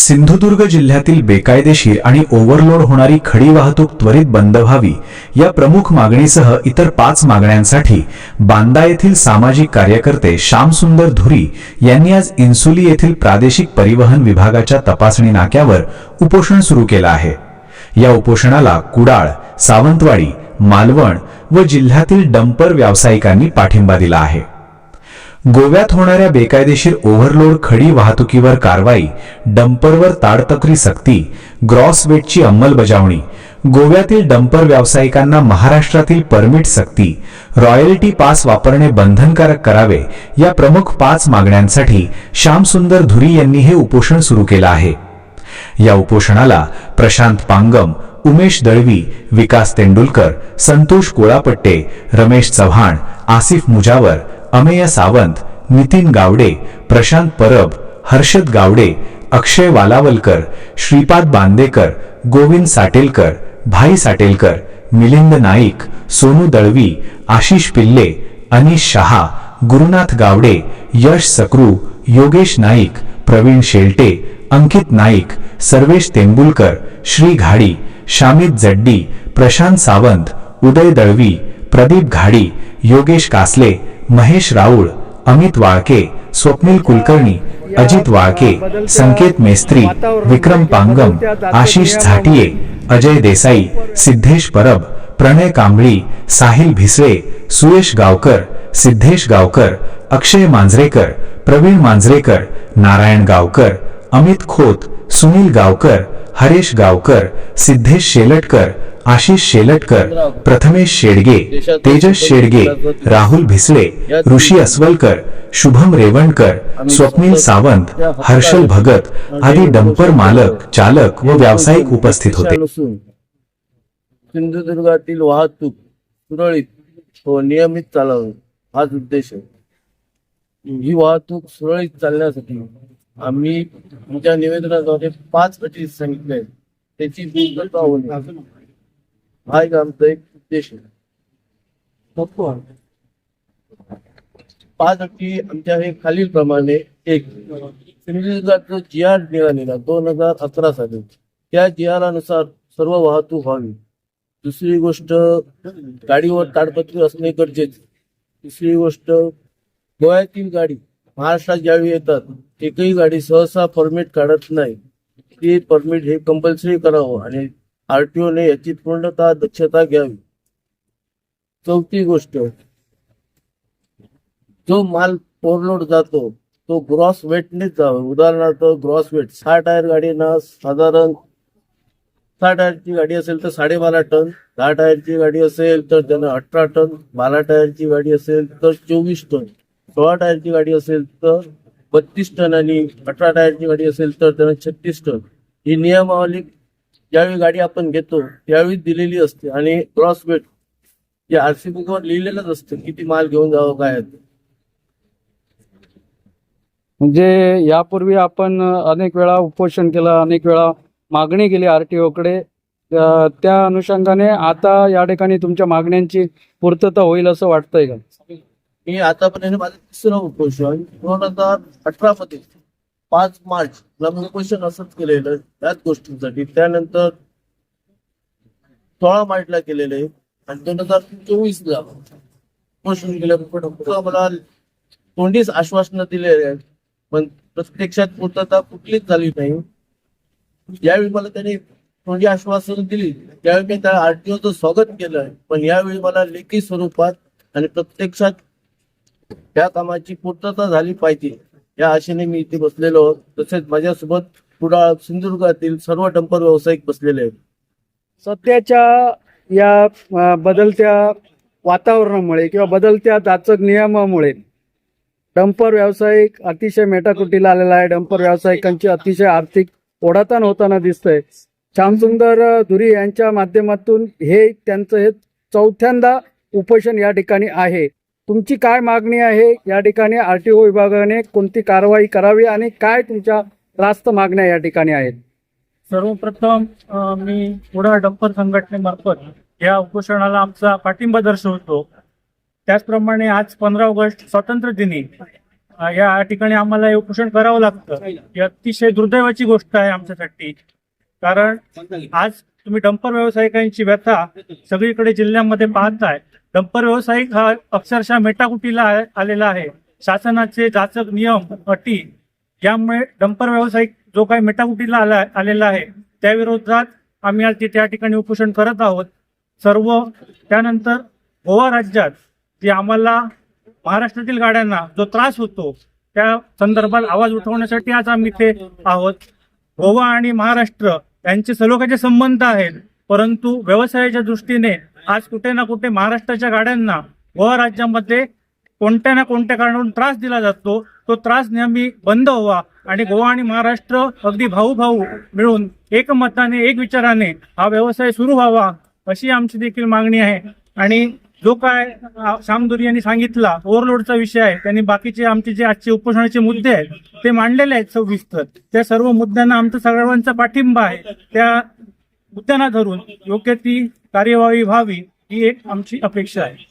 सिंधुदुर्ग जिल्ह्यातील बेकायदेशीर आणि ओव्हरलोड होणारी खडी वाहतूक त्वरित बंद व्हावी या प्रमुख मागणीसह इतर 5 मागण्यांसाठी बांदा येथील सामाजिक कार्यकर्ते श्यामसुंदर धुरी यांनी आज इन्सुली येथील प्रादेशिक परिवहन विभागाच्या तपासणी नाक्यावर उपोषण सुरू केलं आहे। या उपोषणाला कुडाळ, सावंतवाडी, मालवण व जिल्ह्यातील डंपर व्यावसायिकांनी पाठिंबा दिला आहे। गोव्यात होणाऱ्या बेकायदेशीर ओव्हरलोड खडी वाहतुकीवर कारवाई, डंपरवर ताडतक्री सक्ती, ग्रॉस वेटची अंमलबजावणी, गोव्यातील डंपर व्यावसायिकांना महाराष्ट्रातील परमिट सक्ती, रॉयल्टी पास वापरणे बंधनकारक करावे या प्रमुख 5 मागण्यांसाठी श्यामसुंदर धुरी यांनी हे उपोषण सुरू केलं आहे। या उपोषणाला प्रशांत पांगम, उमेश दळवी, विकास तेंडुलकर, संतोष कोळापट्टे, रमेश चव्हाण, आसिफ मुजावर, अमेय सावंत, नितीन गावडे, प्रशांत परब, हर्षद गावडे, अक्षय वालावलकर, श्रीपाद बांदेकर, गोविंद साटेलकर, भाई साटेलकर, मिलिंद नाईक, सोनू दळवी, आशिष पिल्ले, अनिश शहा, गुरुनाथ गावडे, यश सक्रू, योगेश नाईक, प्रवीण शेलटे, अंकित नाईक, सर्वेश तेंबुलकर, श्री घाडी, शामित जड्डी, प्रशांत सावंत, उदय दळवी, प्रदीप घाडी, योगेश कासले, महेश राऊळ, अमित वाळके, स्वप्नील कुलकर्णी, अजित वाळके, संकेत मेस्त्री, विक्रम पांगम, आशिष झाटिये, अजय देसाई, सिद्धेश परब, प्रणय कांबळी, साहिल भिसळे, सुयश गावकर, सिद्धेश गावकर, अक्षय मांजरेकर, प्रवीण मांजरेकर, नारायण गावकर, अमित खोत, सुनील गावकर, हरेश गावकर, सिद्धेश शेलटकर, आशिष शेलटकर, प्रथमेश शेडगे, तेजस शेडगे, राहुल भिसळे, ऋषी अस्वलकर, शुभम रेवणकर, स्वप्नील सावंत, हर्षल भगत आदी डंपर मालक, चालक व व्यावसायिक उपस्थित होते। सिंधुदुर्गातील वाहतूक सुरळीत व नियमित चालावी हाच उद्देश आहे। ही वाहतूक सुरळीत चालण्यासाठी आम्ही आमच्या निवेदनाद्वारे 5 अटी सांगितल्या आहेत, त्याची पूर्तता होणे हा एक आमचा एक उद्देश आहे। 5 अटी आमच्या हे खालील प्रमाणे: 1. सिंधुदुर्गात GR निघालेला 2011 साली, त्या GR अनुसार सर्व वाहतूक व्हावी। दुसरी गोष्ट, गाडीवर ताडपत्री असणे गरजेचे। तिसरी गोष्ट, गोव्यातील गाडी महाराष्ट्रात ज्यावेळी येतात एकही गाडी सहसा परमिट काढत नाही, ते परमिट हे कंपल्सरी करावं आणि RTO ने याची पूर्णतः दक्षता घ्यावी। चौथी गोष्ट, जो माल ओव्हरलोड जातो तो ग्रॉस वेटनेच जावा। उदाहरणार्थ ग्रॉस वेट 6 टायर गाडीना साधारण 6 टायरची गाडी असेल तर 12.5 टन, 10 टायरची गाडी असेल तर त्यांना 18 टन, 12 टायरची गाडी असेल तर 24 टन, 16 टायरची गाडी असेल तर 32 टन आणि 18 टायरची गाडी असेल तर त्यांना 36 टन। ही नियमावली ज्यावेळी गाडी आपण घेतो त्यावेळी दिलेली असते आणि क्रॉस वेट या RC बुकवर लिहिलेलंच असतं किती माल घेऊन जावं काय। म्हणजे यापूर्वी आपण अनेक वेळा उपोषण केलं, अनेक वेळा मागणी केली RTO कडे, त्या अनुषंगाने आता या ठिकाणी तुमच्या मागण्यांची पूर्तता होईल असं वाटतंय का? मी आतापर्यंत माझं 3रं उपोषण 2018 मध्ये 5 मार्च ला उपोषण असंच केलेलं त्याच गोष्टींसाठी। त्यानंतर 16 मार्चला केलेलं आहे आणि 2024 ला उपोषण केलं। मला तोंडीच आश्वासनं दिलेले आहेत पण प्रत्यक्षात पूर्तता कुठलीच झाली नाही। यावेळी मला त्यांनी तोंडी आश्वासन दिली त्यावेळी मी त्या RTOचं स्वागत केलं, पण यावेळी मला लेखी स्वरूपात आणि प्रत्यक्षात त्या कामाची पूर्तता झाली पाहिजे या आशेने मी इथे बसलेलो आहोत। तसेच माझ्यासोबत कुडाळ, सिंधुदुर्गातील सर्व डंपर व्यावसायिक बसलेले आहेत। सध्याच्या या बदलत्या वातावरणामुळे किंवा बदलत्या जाचक नियमामुळे डंपर व्यावसायिक अतिशय मेटाकुटीला आलेला आहे। डंपर व्यावसायिकांची अतिशय आर्थिक ओढाताण होताना दिसतंय। श्यामसुंदर धुरी यांच्या माध्यमातून हे त्यांचं हे 4थ्यांदा उपोषण या ठिकाणी आहे। तुमची काय मागणी आहे? या ठिकाणी RTO विभागाने कोणती कारवाई करावी आणि काय तुमच्या रास्त मागण्या या ठिकाणी आहेत? सर्वप्रथम मी कुडाळ डंपर संघटनेमार्फत या उपोषणाला आमचा पाठिंबा दर्शवतो। त्याचप्रमाणे आज 15 ऑगस्ट स्वातंत्र्य दिनी या ठिकाणी आम्हाला हे उपोषण करावं लागतं, ही अतिशय दुर्दैवाची गोष्ट आहे आमच्यासाठी. कारण आज तुम्ही डंपर व्यावसायिकांची व्यथा सगळीकडे जिल्ह्यामध्ये पाहताय. डंपर व्यावसायिक हा अक्षरशः मेटाकुटीला आलेला आहे. शासनाचे जाचक नियम, अटी यामुळे डंपर व्यावसायिक जो काही मेटाकुटीला आलेला आहे त्याविरोधात आम्ही आज त्या ठिकाणी उपोषण करत आहोत सर्व. त्यानंतर गोवा राज्यात जे आम्हाला महाराष्ट्रातील गाड्यांना जो त्रास होतो त्या संदर्भात आवाज उठवण्यासाठी आज आम्ही इथे आहोत. गोवा आणि महाराष्ट्र यांचे सलोख्याचे संबंध आहेत, परंतु व्यवसायाच्या दृष्टीने आज कुठे ना कुठे महाराष्ट्राच्या गाड्यांना गोवा राज्यामध्ये कोणत्या ना कोणत्या कारणावरून त्रास दिला जातो. तो त्रास नेहमी बंद व्हावा आणि गोवा आणि महाराष्ट्र अगदी भाऊ मिळून एकमताने एक विचाराने हा व्यवसाय सुरू व्हावा अशी आमची देखील मागणी आहे. आणि जो काय श्याम दुरी यांनी सांगितला ओव्हरलोडचा विषय आहे, त्यांनी बाकीचे आमचे जे आजचे उपोषणाचे मुद्दे आहेत ते मांडलेले आहेत 26. त्या सर्व मुद्द्यांना आमचा सर्वांचा पाठिंबा आहे. त्या मुद्द्यांना धरून योग्य ती कार्यवाही व्हावी ही एक आमची अपेक्षा आहे.